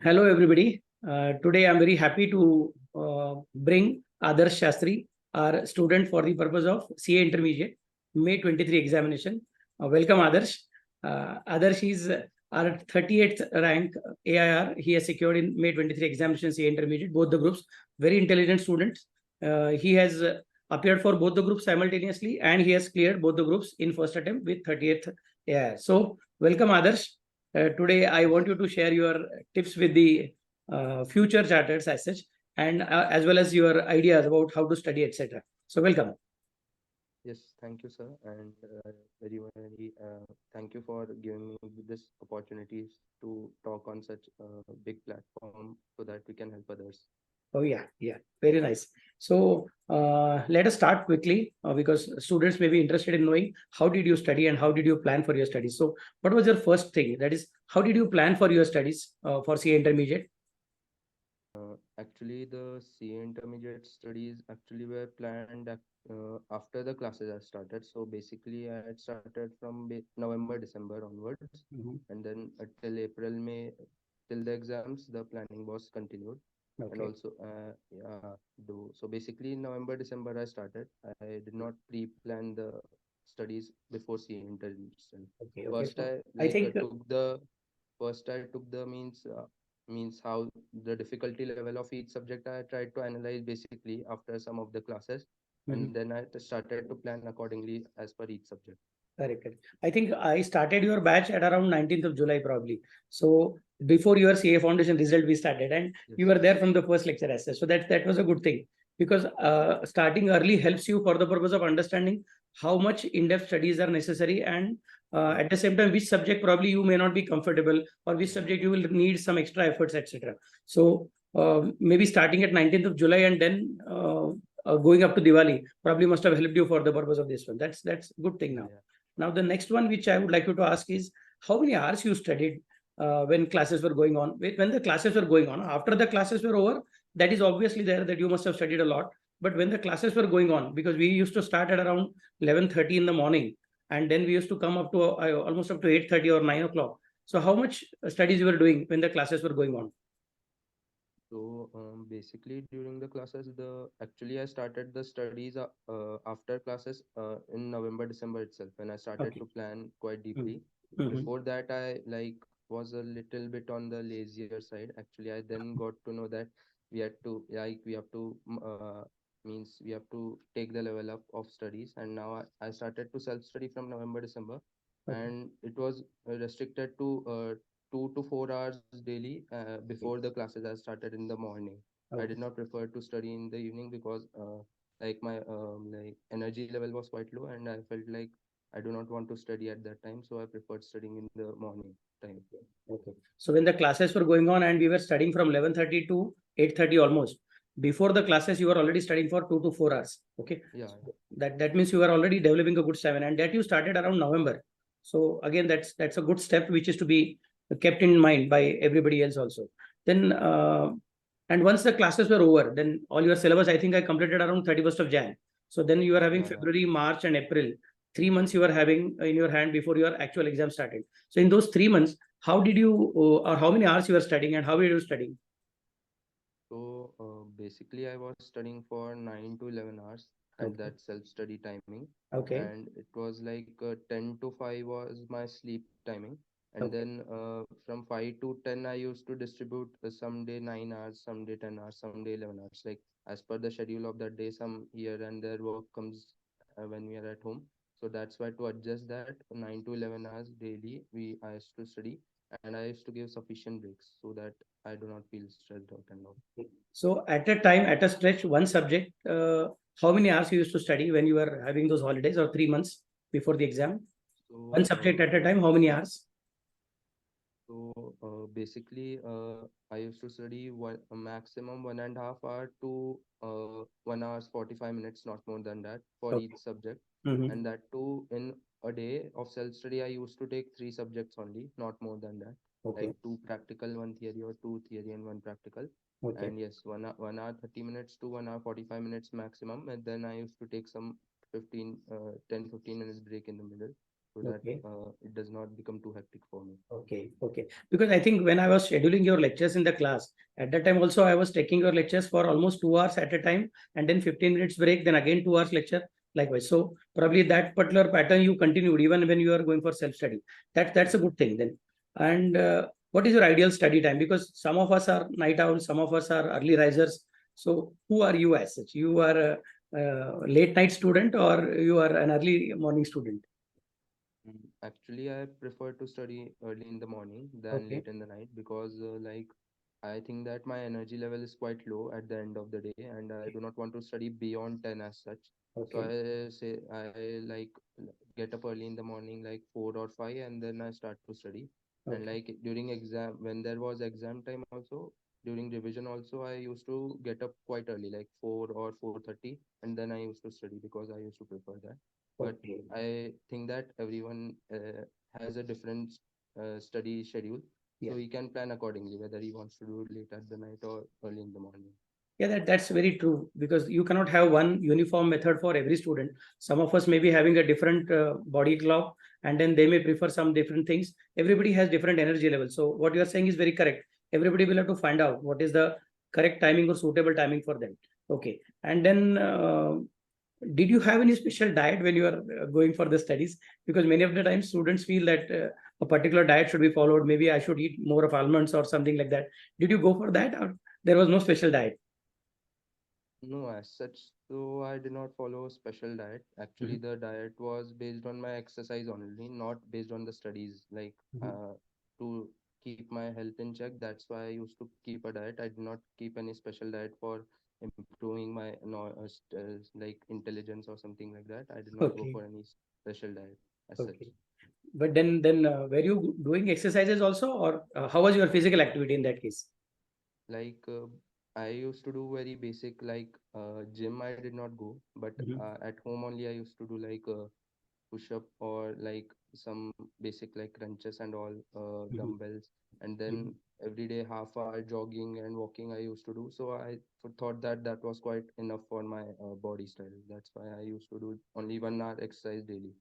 Hello, everybody. Today, I'm very happy to bring Adarsh Shastri, our student for the purpose of CA Intermediate May 23 examination. Welcome, Adarsh. Adarsh is our 38th rank AIR. He has secured in May 23 examination CA Intermediate, both the groups. Very intelligent student. He has appeared for both the groups simultaneously and he has cleared both the groups in first attempt with 38th AIR. So, welcome, Adarsh. Today, I want you to share your tips with the future charters as such, and as well as your ideas about how to study, etc. So, welcome. Yes, thank you, sir, and very thank you for giving me this opportunities to talk on such a big platform so that we can help others. Oh, yeah, yeah, very nice. So, let us start quickly because students may be interested in knowing how did you study and how did you plan for your studies. So, what was your first thing? That is, how did you plan for your studies for CA Intermediate? Actually, the CA intermediate studies actually were planned after the classes are started. So basically, I had started from November, December onwards, Mhm. and then till April, May, till the exams, the planning was continued. And Okay, also, yeah, do so basically in November, December, I started. I did not pre-plan the studies before CA interview itself. okay, okay. First, So, I I like think took the first I took the means how the difficulty level of each subject I tried to analyze basically after some of the classes, mhm. and then I started to plan accordingly as per each subject. Correct, correct. I think I started your batch at around 19th of July, probably. So before your CA foundation result, we started, and you Yes, were there from the first lecture as such. So that was a good thing because starting early helps you for the purpose of understanding how much in-depth studies are necessary, and yeah, at the same time, which subject probably you may not be comfortable, or which yeah, subject you will need some extra efforts, etc. So maybe starting at 19th of July and then going up to Diwali probably must have helped you for the purpose of this one. That's a good thing yeah, now. yeah. Now, the next one which I would like you to ask is how many hours you studied when classes were going on? When the classes were going on, after the classes were over, that is obviously there that you must have studied a lot. But when the classes were going on, because we used to start at around 11:30 in the morning, and then we used to come up to almost up to 8:30 or 9 o'clock. So, how much studies you were doing when the classes were going on? So basically during the classes, the actually I started the studies after classes in November, December itself when I started Okay. to plan quite Mm-hmm. deeply. Mm-hmm. Before that, I like was a little bit on the lazier side. Actually, I then got to know that we have to means we have to take the level up of studies, and now I started to self study from November, December, Okay. and it was restricted to 2 to 4 hours daily before Okay. the classes I started in the morning. I did Okay. not prefer to study in the evening because like my like energy level was quite low, and I felt like I do not want to study at that time, so I preferred studying in the morning time. Okay. So when the classes were going on and we were studying from 11:30 to 8:30 almost, before the classes you were already studying for 2 to 4 hours. Okay. Yeah, So that means you were already developing a good stamina, and that you started around November. So again, that's a good step which is to be kept in mind by everybody else also. Then and once the classes were over, then all your syllabus I think I completed around 31st of Jan. So then you are having yeah, yeah. February, March, and April. 3 months you are having in your hand before your actual exam started. So in those 3 months, how did you or how many hours you were studying and how were you studying? So basically, I was studying for 9 to 11 hours at Okay. that self-study timing, Okay. and it was like 10 to 5 was my sleep timing, and Okay. then from 5 to 10 I used to distribute some day 9 hours, some day 10 hours, some day 11 hours, like as per the schedule of that day. Some here and there work comes when we are at home, so that's why to adjust that 9 to 11 hours daily, we I used to study, and I used to give sufficient breaks so that I do not feel stressed out and all. So at a time, at a stretch, one subject, how many hours you used to study when you were having those holidays or 3 months before the exam? One So, subject at a time, how many hours? basically, I used to study a maximum 1.5 hour to 1 hours 45 minutes, not more than that, for Okay. each subject. Mm-hmm. And that too, in a day of self study, I used to take three subjects only, not more than that. Like Okay. two practical, one theory, or two theory and one practical. Okay. And yes, 1 hour 30 minutes to 1 hour 45 minutes maximum. And then I used to take some 10 15 minutes break in the middle. so that Okay. it does not become too hectic for me. Okay, okay. Because I think when I was scheduling your lectures in the class, at that time also I was taking your lectures for almost 2 hours at a time, and then 15 minutes break, then again 2 hours lecture, likewise. So probably that particular pattern you continued even when you are going for self-study. That's a good thing then. And what is your ideal study time? Because some of us are night owls, some of us are early risers. So who are you as such? You are a late night student or you are an early morning student? Actually, I prefer to study early in the morning than Okay, late in the night because, like, I think that my energy level is quite low at the end of the day, and I do not want to study beyond 10 as such. So okay, I like get up early in the morning, like 4 or 5, and then I start to study. And okay, like during exam, when there was exam time also, during revision also, I used to get up quite early, like 4 or 4:30, and then I used to study because I used to prefer that. But okay. I think that everyone has a different study schedule, Yeah. so he can plan accordingly whether he wants to do it late at the night or early in the morning. Yeah, that's very true because you cannot have one uniform method for every student. Some of us may be having a different body clock, and then they may prefer some different things. Everybody has different energy levels. So what you are saying is very correct. Everybody will have to find out what is the correct timing or suitable timing for them. Okay. And then did you have any special diet when you are going for the studies? Because many of the times students feel that a particular diet should be followed. Maybe I should eat more of almonds or something like that. Did you go for that, or there was no special diet? No, as such, so I did not follow a special diet. Actually, Mhm. the diet was based on my exercise only, not based on the studies. Like Mhm. to keep my health in check, that's why I used to keep a diet. I did not keep any special diet for improving my no, like intelligence or something like that. I did not go Okay, for any special diet as okay. such. But then were you doing exercises also, or how was your physical activity in that case? Like I used to do very basic like gym. I did not go, but Mhm. at home only I used to do like push up or like some basic like crunches and all Mhm. dumbbells, and then Mhm. every day half hour jogging and walking I used to do. So I thought that that was quite enough for my body style. That's why I used to do only 1 hour exercise daily.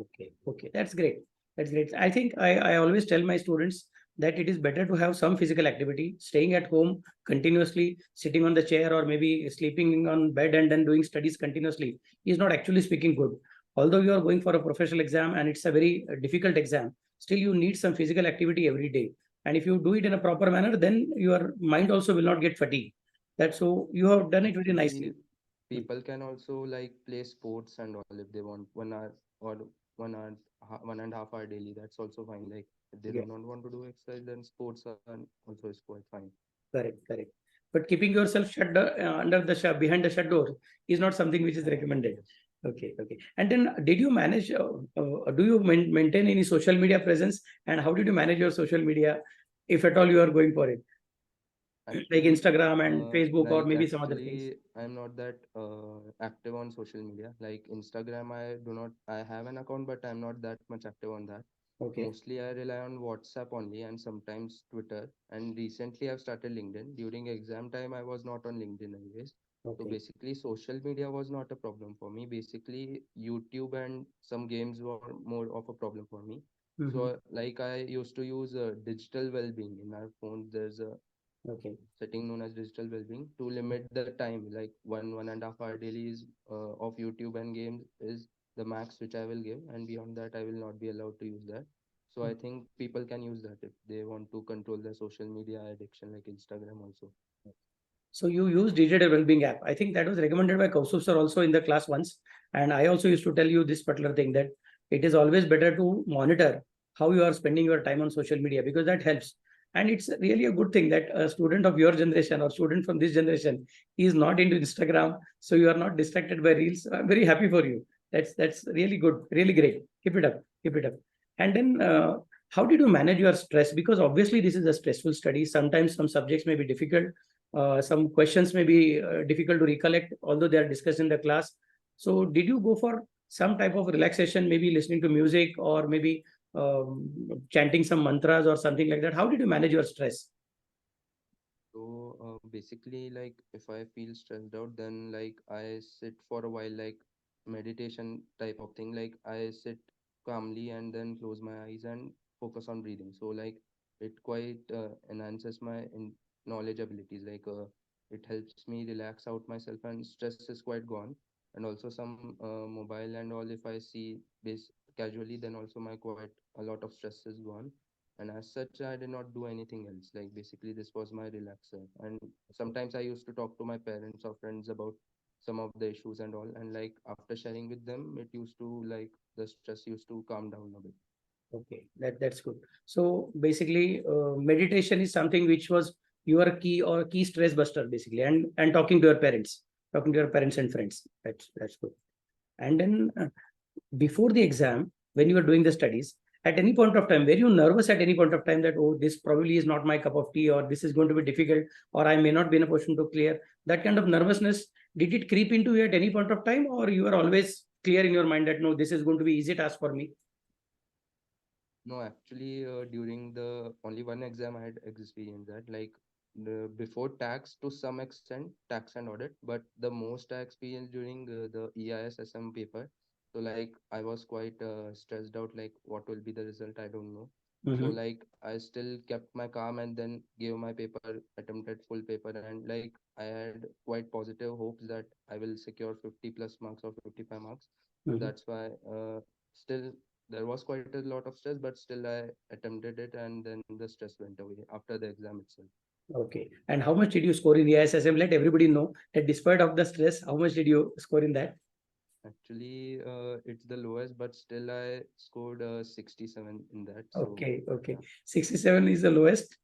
Okay, okay, that's great. That's great. I think I always tell my students that it is better to have some physical activity. Staying at home continuously, sitting on the chair, or maybe sleeping on bed and then doing studies continuously is not actually speaking good. Although you are going for a professional exam and it's a very difficult exam, still you need some physical activity every day. And if you do it in a proper manner, then your mind also will not get fatigued. That's so you have done it very Actually, nicely. Hmm. people can also like play sports and all if they want 1 hour or 1 hour, 1.5 hour daily. That's also fine. Like if they Yeah. do not want to do exercise, then sports are also is quite fine. Correct, correct. But keeping yourself under the behind the shut door is not something which is recommended. Yes. Okay, okay. And then did you manage? Do you maintain any social media presence? And how did you manage your social media, if at all you are going for it, like Actually, Instagram and Facebook or maybe some other things? I'm not that active on social media. Like Instagram, I do not, I have an account, but I'm not that much active on that. Okay, Mostly I rely on WhatsApp only and sometimes Twitter. And recently I've started LinkedIn. During exam time, I was not on LinkedIn anyways. So okay. basically, social media was not a problem for me. Basically, YouTube and some games were more of a problem for me. So, Hmm. like I used to use digital well-being in our phones. There's a Okay, setting known as digital well-being to limit the time, like 1.5 hour daily is of YouTube and games is the max which I will give, and beyond that I will not be allowed to use that. So I think people can use that if they want to control their social media addiction, like Instagram also. so you use digital well-being app. I think that was recommended by Kaustubh sir also in the class once. And I also used to tell you this particular thing that it is always better to monitor how you are spending your time on social media because that helps. And it's really a good thing that a student of your generation or student from this generation is not into Instagram. So you are not distracted by reels. I'm very happy for you. That's really good, really great. Keep it up, keep it up. And then how did you manage your stress? Because obviously this is a stressful study. Sometimes some subjects may be difficult, some questions may be difficult to recollect, although they are discussed in the class. So, did you go for some type of relaxation, maybe listening to music or maybe chanting some mantras or something like that? How did you manage your stress? So basically, like if I feel stressed out, then like I sit for a while, like meditation type of thing. Like I sit calmly and then close my eyes and focus on breathing. So like it quite enhances my knowledge abilities. Like it helps me relax out myself and stress is quite gone. And also some mobile and all, if I see this casually, then also my quite a lot of stress is gone. And as such, I did not do anything else. Like basically, this was my relaxer. And sometimes I used to talk to my parents or friends about some of the issues and all. And like after sharing with them, it used to like the stress used to calm down a bit. Okay, that's good. So basically, meditation is something which was your key or key stress buster, basically, and talking to your parents and friends. That's good. And then before the exam, when you were doing the studies, at any point of time, were you nervous at any point of time that, oh, this probably is not my cup of tea, or this is going to be difficult, or I may not be in a position to clear? That kind of nervousness, did it creep into you at any point of time, or you are always clear in your mind that no, this is going to be easy task for me? No, actually, during the only one exam I had experienced that, like before tax to some extent, tax and audit, but the most I experienced during the EISSM paper. So like I was quite stressed out, like what will be the result? I don't know. So Mm-hmm. like I still kept my calm and then gave my paper, attempted full paper, and like I had quite positive hopes that I will secure 50 plus marks or 55 marks. So Mm-hmm. that's why still there was quite a lot of stress, but still I attempted it, and then the stress went away after the exam itself. Okay. And how much did you score in the ISSM? Let everybody know that despite of the stress, how much did you score in that? Actually, it's the lowest, but still I scored 67 in that. So Okay, okay. yeah. 67 is the lowest.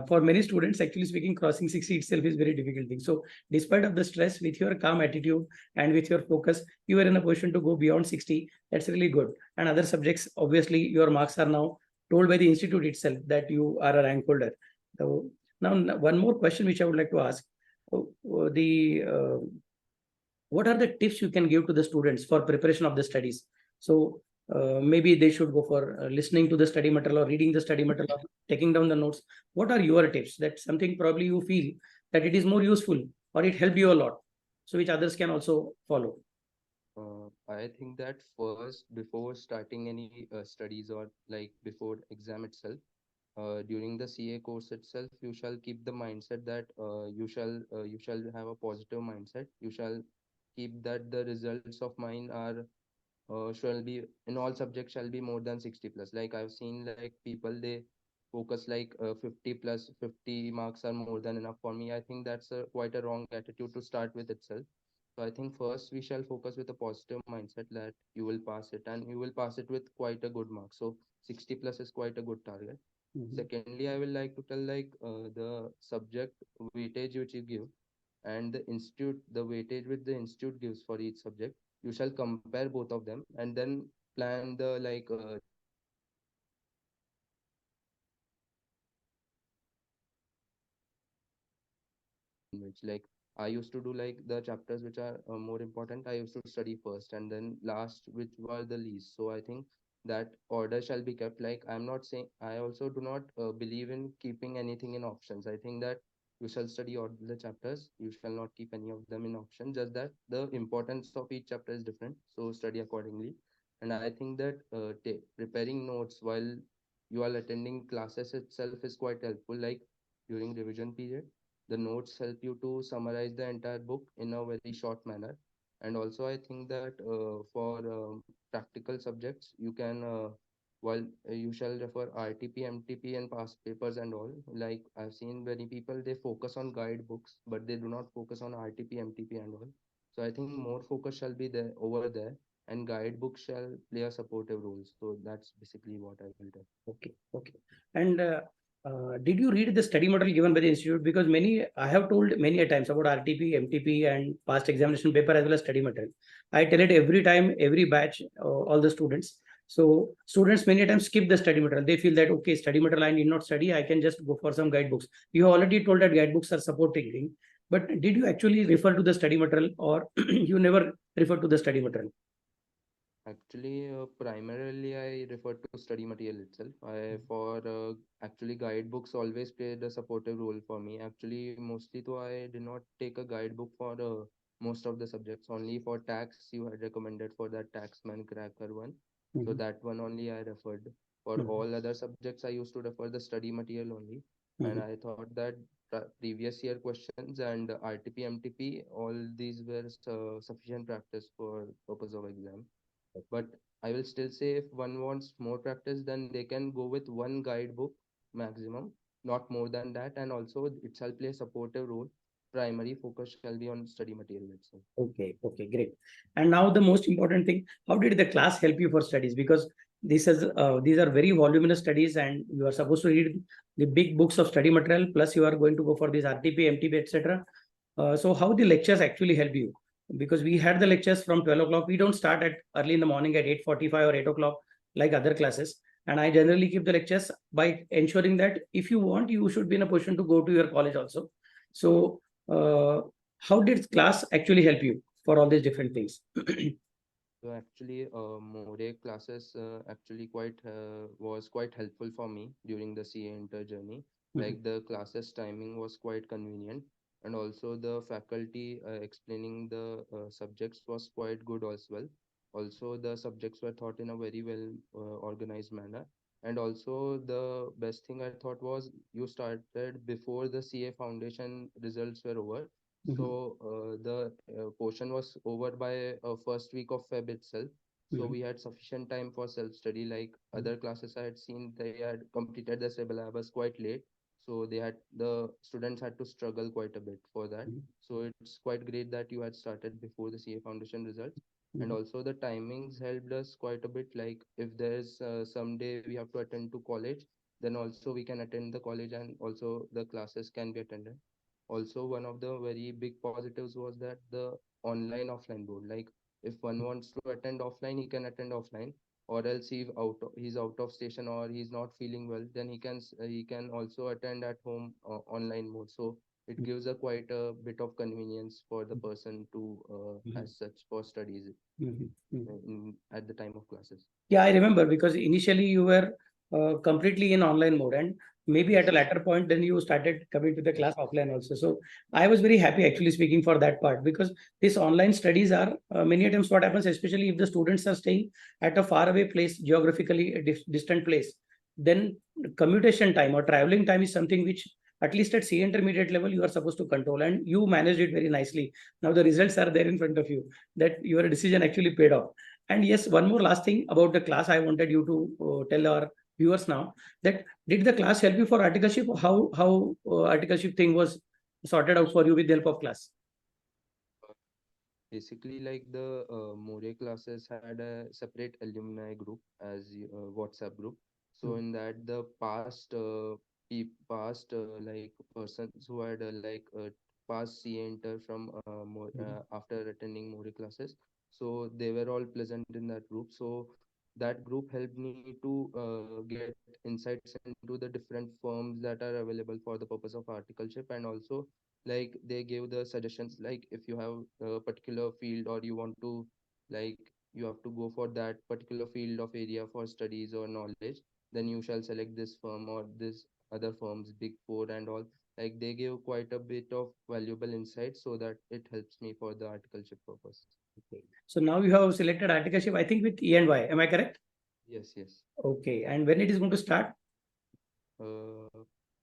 For many students, actually speaking, crossing 60 itself is very difficult thing. So, despite of the stress, with your calm attitude and with your focus, you are in a position to go beyond 60. That's really good. And other subjects, obviously, your marks are now told by the institute itself that you are a rank holder. So, now one more question which I would like to ask: the what are the tips you can give to the students for preparation of the studies? So maybe they should go for listening to the study material or reading the study material or taking down the notes. What are your tips? That's something probably you feel that it is more useful or it helped you a lot, so which others can also follow. I think that first, before starting any studies or like before exam itself, during the CA course itself, you shall keep the mindset that you shall have a positive mindset. You shall keep that the results of mine are shall be in all subjects shall be more than 60 plus. Like I've seen like people they focus like 50 plus 50 marks are more than enough for me. I think that's a quite a wrong attitude to start with itself. So I think first we shall focus with a positive mindset that you will pass it and you will pass it with quite a good mark. So 60 plus is quite a good target. Mhm. Secondly, I will like to tell like the subject weightage which you give and the institute, the weightage which the institute gives for each subject. You shall compare both of them and then plan the like chapters which are more important for you. And in which like I used to do like the chapters which are more important, I used to study first and then last which were the least. So I think that order shall be kept. Like I'm not saying, I also do not believe in keeping anything in options. I think that you shall study all the chapters, you shall not keep any of them in option, just that the importance of each chapter is different, so study accordingly. And I think that preparing notes while you are attending classes itself is quite helpful. Like during revision period, the notes help you to summarize the entire book in a very short manner. And also, I think that for practical subjects, you can, while you shall refer RTP, MTP, and past papers and all. Like I've seen many people, they focus on guidebooks, but they do not focus on RTP, MTP, and all. So I think more focus shall be there over there, and guidebooks shall play a supportive role. So that's basically what I will tell. Okay, okay. And did you read the study material given by the institute? Because many, I have told many a times about RTP, MTP, and past examination paper as well as study material. I tell it every time, every batch, all the students. So students many times skip the study material. They feel that okay, study material I need not study. I can just go for some guidebooks. You have already told that guidebooks are supporting, but did you actually refer to the study material, or you never refer to the study material? Actually, primarily I refer to study material itself. I for actually guidebooks always played a supportive role for me. Actually, mostly though I did not take a guidebook for most of the subjects. Only for tax, you had recommended for that taxman cracker one. So Mhm. that one only I referred. For Mhm. all other subjects, I used to refer the study material only. And Mhm. I thought that previous year questions and RTP, MTP, all these were sufficient practice for purpose of exam. But I will still say if one wants more practice, then they can go with one guidebook maximum, not more than that. And also it shall play a supportive role. Primary focus shall be on study material itself. Okay, okay, great. And now the most important thing, how did the class help you for studies? Because these are very voluminous studies, and you are supposed to read the big books of study material, plus you are going to go for this RTP, MTP, etc. So how the lectures actually help you? Because we had the lectures from 12 o'clock. We don't start at early in the morning at 8:45 or 8 o'clock like other classes. And I generally keep the lectures by ensuring that if you want, you should be in a position to go to your college also. So uh, how did class actually help you for all these different things? So actually, More classes actually quite was quite helpful for me during the CA inter journey. Mhm. Like the classes timing was quite convenient, and also the faculty explaining the subjects was quite good as well. Also, the subjects were taught in a very well organized manner, and also the best thing I thought was you started before the CA foundation results were over, Mhm. so the portion was over by first week of Feb itself. So Mhm. we had sufficient time for self-study. Like other classes I had seen, they had completed the syllabus quite late. So the students had to struggle quite a bit for that. Mhm. So it's quite great that you had started before the CA foundation results. And Mhm. also the timings helped us quite a bit. Like if there's someday we have to attend to college, then also we can attend the college and also the classes can be attended. Also, one of the very big positives was that the online offline board. Like if one wants to attend offline, he can attend offline, or else he's out of station or he's not feeling well, then he can also attend at home online mode. So it gives a quite a bit of convenience for the person to Mhm. as such for studies Mhm. Mhm. at the time of classes. Yeah, I remember because initially you were completely in online mode, and maybe at a Yes, later point, then you started coming to the class yes, offline also. So I was very happy actually speaking for that part, because these online studies are many times what happens, especially if the students are staying at a faraway place, geographically a distant place, then commutation time or traveling time is something which at least at C intermediate level you are supposed to control, and you managed it very nicely. Now the results are there in front of you, that your decision actually paid off. And yes, one more last thing about the class I wanted you to tell our viewers now, that did the class help you for articleship? How articleship thing was sorted out for you with the help of class? basically, like the More classes had a separate alumni group as WhatsApp group. So Mm. in that, the past like persons who had past CA inter from Mhm. after attending More classes. So they were all present in that group. So that group helped me to get insights into the different firms that are available for the purpose of articleship, and also like they give the suggestions like if you have a particular field or you want to like you have to go for that particular field of area for studies or knowledge, then you shall select this firm or this other firms, big four and all. Like they give quite a bit of valuable insight so that it helps me for the articleship purpose. Okay. So now you have selected articleship, I think with E and Y. Am I correct? Yes, yes. Okay. And when it is going to start? uh,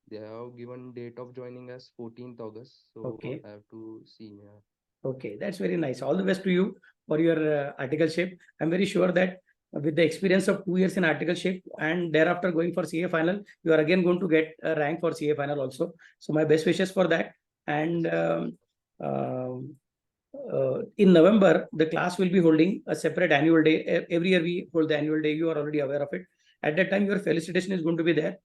they have given date of joining as 14th August, so Okay. I have to see. Yeah. Okay, that's very nice. All the best to you for your articleship. I'm very sure that with the experience of 2 years in articleship and thereafter going for CA final, you are again going to get a rank for CA final also. So my best wishes for that. And Yes, um, in November, the class will be holding a separate annual day. Every year we hold the annual day. You are already aware of it. At that time, your felicitation is going to be there.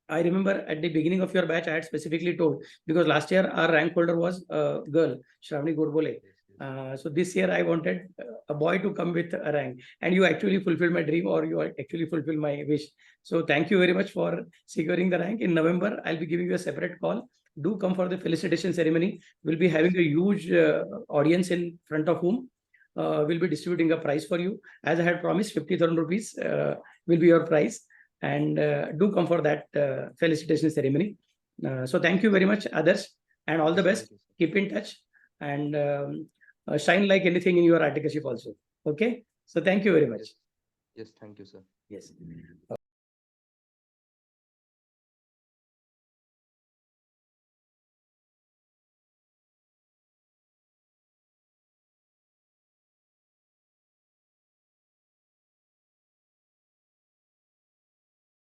I remember at the beginning of your batch, I had specifically told, because last year our rank holder was a girl, Shravani Gorbole. yes, yes. So this year I wanted a boy to come with a rank, and you actually fulfilled my dream, or you actually fulfilled my wish. So thank you very much for securing the rank. In November, I'll be giving you a separate call. Do come for the felicitation ceremony. We'll be Sure, having a sure. huge audience in front of whom we'll be distributing a prize for you. As I had promised, 50,000 rupees will be your prize, and do come for that felicitation ceremony. So thank you very much, others, and all the Yes, best. thank you, sir. Keep in touch, and shine like anything in your articleship also. Okay. So thank you very much. Yes, yes, thank you, sir. Yes.